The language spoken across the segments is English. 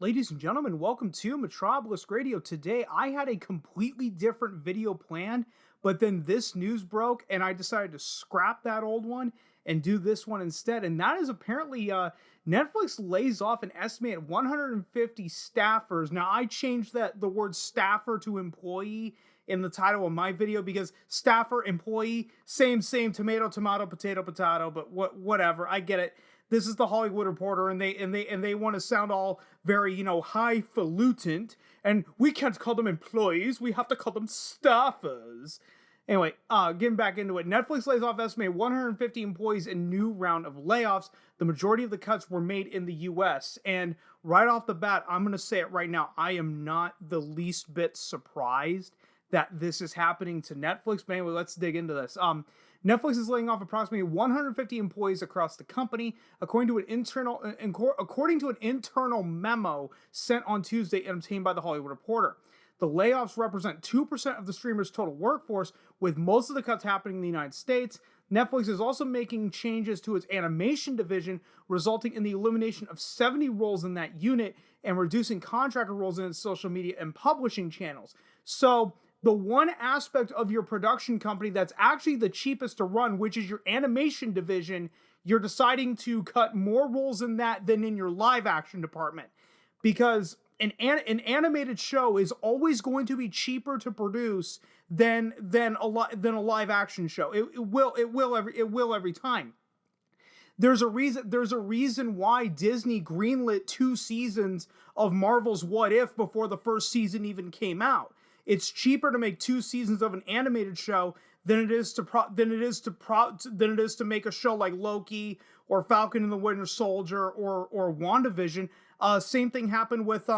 Ladies and gentlemen, welcome to Metropolis Radio. Today, I had a completely different video planned, but then this news broke and I decided to scrap that old one and do this one instead. And that is apparently Netflix lays off an estimated 150 staffers. Now, I changed the word staffer to employee in the title of my video because staffer, employee, same, tomato, potato, potato, but whatever. I get it. This is the Hollywood Reporter, and they want to sound all very, highfalutin, and we can't call them employees, we have to call them staffers. Anyway, getting back into it, Netflix lays off estimated 150 employees in new round of layoffs. The majority of the cuts were made in the U.S., and right off the bat, I'm going to say it right now, I am not the least bit surprised that this is happening to Netflix. But anyway, let's dig into this. Netflix is laying off approximately 150 employees across the company, according to an internal memo sent on Tuesday and obtained by the Hollywood Reporter. The layoffs represent 2% of the streamer's total workforce, with most of the cuts happening in the United States. Netflix is also making changes to its animation division, resulting in the elimination of 70 roles in that unit and reducing contractor roles in its social media and publishing channels. So, the one aspect of your production company that's actually the cheapest to run, which is your animation division, you're deciding to cut more roles in that than in your live action department. Because an animated show is always going to be cheaper to produce than a live action show. It will every time. There's a reason why Disney greenlit 2 seasons of Marvel's What If before the first season even came out. It's cheaper to make 2 seasons of an animated show than it is to make a show like Loki or Falcon and the Winter Soldier or WandaVision. Same thing happened with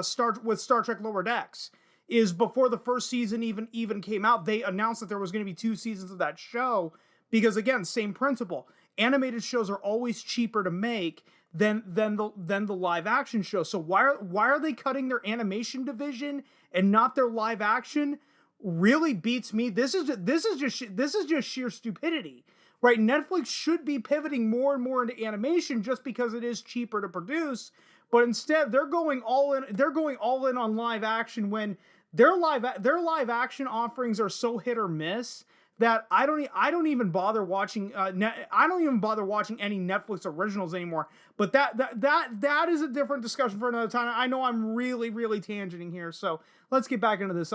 Star Trek Lower Decks. Is before the first season even came out, they announced that there was going to be 2 seasons of that show because, again, same principle. Animated shows are always cheaper to make than the live action show. So why are they cutting their animation division and not their live action? Really beats me. This is just sheer stupidity, right? Netflix should be pivoting more and more into animation just because it is cheaper to produce, but instead they're going all in. They're going all in on live action when their live action offerings are so hit or miss that I don't even bother watching I don't even bother watching any Netflix originals anymore. But that is a different discussion for another time. I know I'm really tangenting here, so let's get back into this.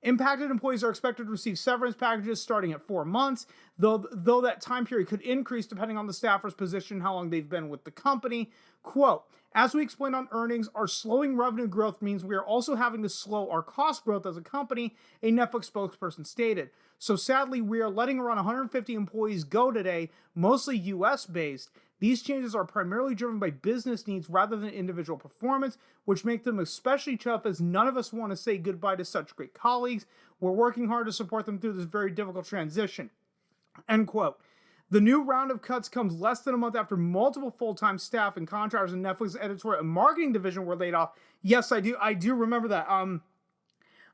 Impacted employees are expected to receive severance packages starting at 4 months, though that time period could increase depending on the staffer's position and how long they've been with the company. Quote, as we explained on earnings, our slowing revenue growth means we are also having to slow our cost growth as a company, a Netflix spokesperson stated. So sadly, we are letting around 150 employees go today, mostly US-based. These changes are primarily driven by business needs rather than individual performance, which make them especially tough as none of us want to say goodbye to such great colleagues. We're working hard to support them through this very difficult transition. End quote. The new round of cuts comes less than a month after multiple full-time staff and contractors in Netflix's editorial and marketing division were laid off. Yes, I do remember that.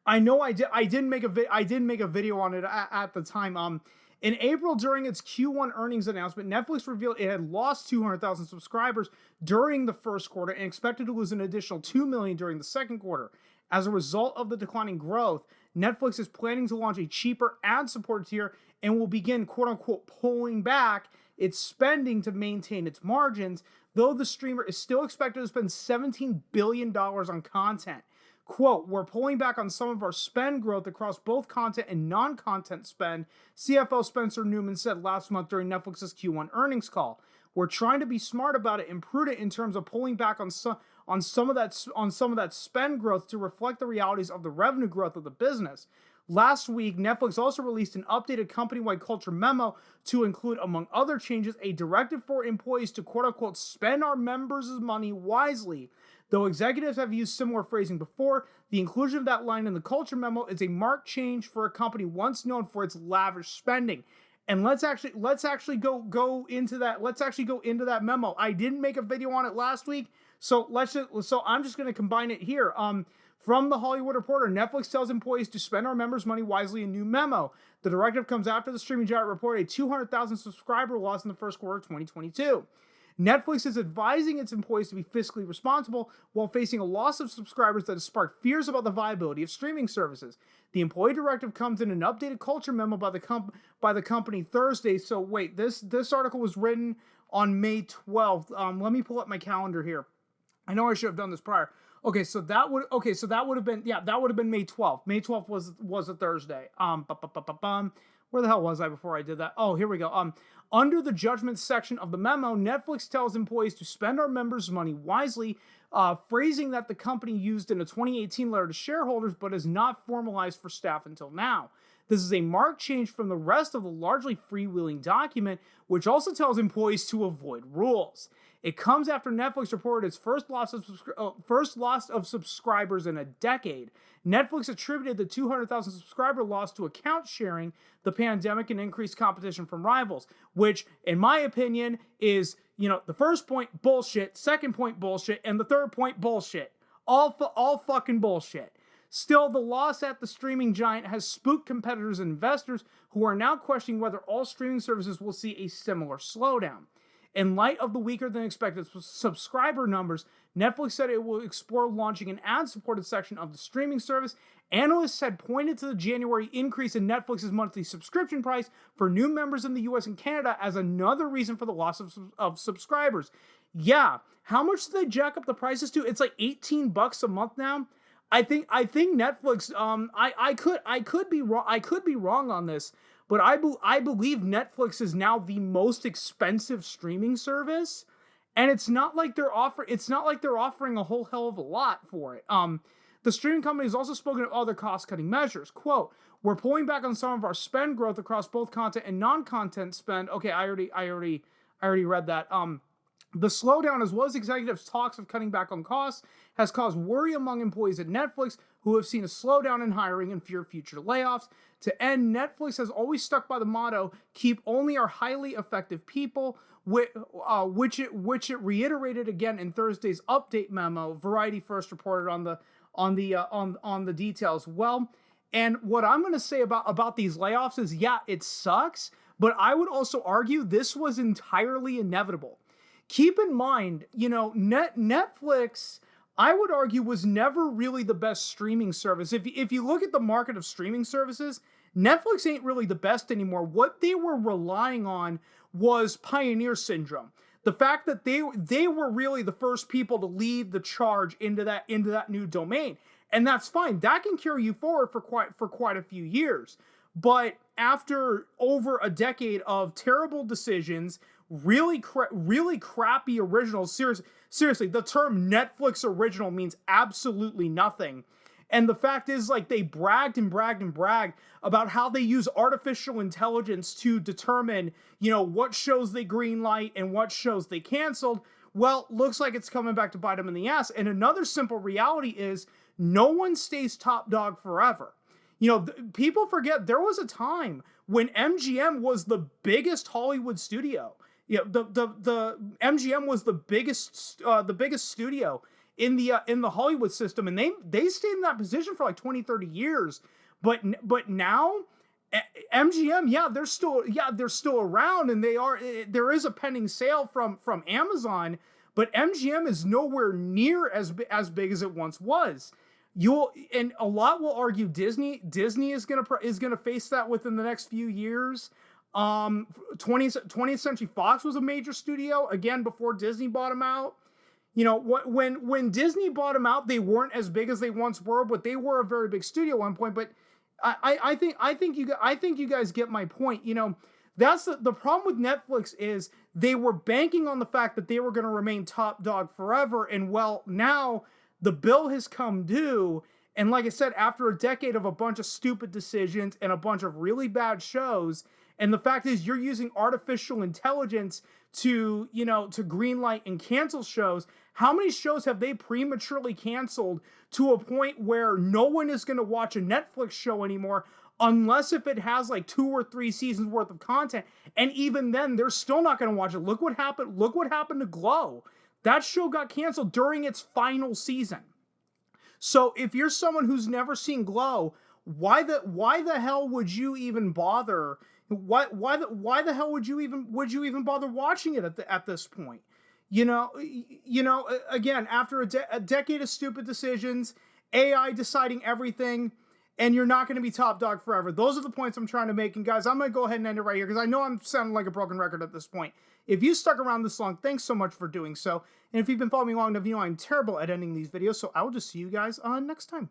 I know I didn't make a video on it at the time. In April, during its Q1 earnings announcement, Netflix revealed it had lost 200,000 subscribers during the first quarter and expected to lose an additional 2 million during the second quarter. As a result of the declining growth, Netflix is planning to launch a cheaper ad-supported tier and will begin, quote-unquote, pulling back its spending to maintain its margins, though the streamer is still expected to spend $17 billion on content. Quote, we're pulling back on some of our spend growth across both content and non-content spend, CFO Spencer Newman said last month during Netflix's Q1 earnings call. We're trying to be smart about it and prudent in terms of pulling back on some of that spend growth to reflect the realities of the revenue growth of the business. Last week, Netflix also released an updated company-wide culture memo to include, among other changes, a directive for employees to quote-unquote spend our members' money wisely. Though executives have used similar phrasing before, the inclusion of that line in the culture memo is a marked change for a company once known for its lavish spending. And let's actually go into that. Let's actually go into that memo. I didn't make a video on it last week, so I'm just going to combine it here. From the Hollywood Reporter, Netflix tells employees to spend our members' money wisely. A new memo. The directive comes after the streaming giant reported a 200,000 subscriber loss in the first quarter of 2022. Netflix is advising its employees to be fiscally responsible while facing a loss of subscribers that has sparked fears about the viability of streaming services. The employee directive comes in an updated culture memo by the company Thursday. So wait, this article was written on May 12th. Let me pull up my calendar here. I know I should have done this prior. So that would have been May 12th. May 12th was a Thursday. Where the hell was I before I did that? Oh, here we go. Under the judgment section of the memo, Netflix tells employees to spend our members' money wisely, phrasing that the company used in a 2018 letter to shareholders, but is not formalized for staff until now. This is a marked change from the rest of the largely freewheeling document, which also tells employees to avoid rules. It comes after Netflix reported its first loss of subscribers in a decade. Netflix attributed the 200,000 subscriber loss to account sharing, the pandemic, and increased competition from rivals, which, in my opinion, is, the first point, bullshit, second point, bullshit, and the third point, bullshit. All fucking bullshit. Still, the loss at the streaming giant has spooked competitors and investors who are now questioning whether all streaming services will see a similar slowdown. In light of the weaker than expected subscriber numbers, Netflix said it will explore launching an ad-supported section of the streaming service. Analysts had pointed to the January increase in Netflix's monthly subscription price for new members in the US and Canada as another reason for the loss of subscribers. Yeah, how much did they jack up the prices to? It's like $18 a month now. I think Netflix. I could be wrong. I could be wrong on this, but I believe Netflix is now the most expensive streaming service, and it's not like they're offering a whole hell of a lot for it. The streaming company has also spoken of other cost-cutting measures. Quote, "We're pulling back on some of our spend growth across both content and non-content spend." Okay, I already read that. The slowdown, as well as executives' talks of cutting back on costs, has caused worry among employees at Netflix who have seen a slowdown in hiring and fear future layoffs. To end, Netflix has always stuck by the motto, "Keep only our highly effective people," which it reiterated again in Thursday's update memo. Variety first reported on the details. Well, and what I'm going to say about these layoffs is, yeah, it sucks, but I would also argue this was entirely inevitable. Keep in mind, Netflix, I would argue, was never really the best streaming service. If you look at the market of streaming services, Netflix ain't really the best anymore. What they were relying on was pioneer syndrome. The fact that they were really the first people to lead the charge into that new domain. And that's fine. That can carry you forward for quite a few years. But after over a decade of terrible decisions, really crappy originals. Seriously, the term Netflix original means absolutely nothing. And the fact is, they bragged about how they use artificial intelligence to determine, what shows they greenlight and what shows they canceled. Well, looks like it's coming back to bite them in the ass. And another simple reality is no one stays top dog forever. People forget there was a time when MGM was the biggest Hollywood studio. The MGM was the biggest studio in the Hollywood system, and they stayed in that position for like 20, 30 years. But now MGM, they're still around, and there is a pending sale from Amazon, but MGM is nowhere near as big as it once was. And a lot will argue Disney is gonna face that within the next few years. 20th Century Fox was a major studio again before Disney bought them out. When Disney bought them out, they weren't as big as they once were, but they were a very big studio at one point. But I think you guys get my point. That's the problem with Netflix is they were banking on the fact that they were going to remain top dog forever, and well, now the bill has come due. And like I said, after a decade of a bunch of stupid decisions and a bunch of really bad shows, and the fact is you're using artificial intelligence to greenlight and cancel shows. How many shows have they prematurely canceled to a point where no one is going to watch a Netflix show anymore unless if it has like 2 or 3 seasons worth of content? And even then, they're still not going to watch it. Look what happened to Glow. That show got canceled during its final season. So if you're someone who's never seen Glow, why the hell would you even bother? Why the hell would you even bother watching it at this point? Again, after a decade of stupid decisions, AI deciding everything, and you're not going to be top dog forever. Those are the points I'm trying to make. And guys, I'm going to go ahead and end it right here because I know I'm sounding like a broken record at this point. If you stuck around this long, thanks so much for doing so. And if you've been following me long enough, you know I'm terrible at ending these videos. So I will just see you guys next time.